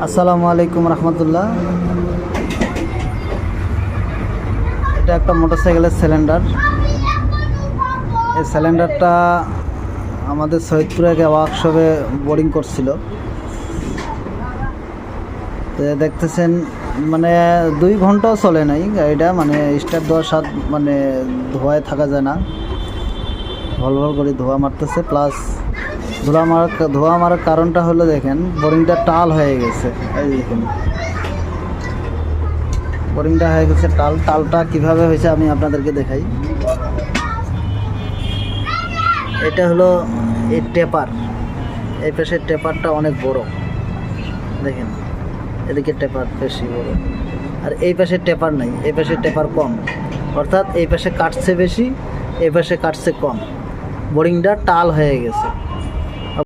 আসসালামু আলাইকুম রহমতুল্লাহ। এটা একটা মোটরসাইকেলের সিলিন্ডার। এই সিলিন্ডারটা আমাদের সৈয়দপুরে এক ওয়ার্কশপে বোরিং করছিল। তো দেখতেছেন মানে 2 ঘন্টাও চলে নাই গাড়িটা, মানে স্টার্ট দেওয়ার সাথে মানে ধোঁয়ায় থাকা যায় না, ভল ভল করে ধোঁয়া মারতেছে। প্লাস ধোঁয়া মারার কারণটা হলো দেখেন বোরিংটা টাল হয়ে গেছে। এই দেখুন বোরিংটা হয়ে গেছে টালটা কিভাবে হয়েছে আমি আপনাদেরকে দেখাই। এটা হলো এই টেপার, এই পাশের টেপারটা অনেক বড়, দেখেন এদিকে টেপার বেশি বড়, আর এই পাশে টেপার নাই, এই পাশে টেপার কম, অর্থাৎ এই পাশে কাটছে বেশি, এই পাশে কাটছে কম, বোরিংটা টাল হয়ে গেছে।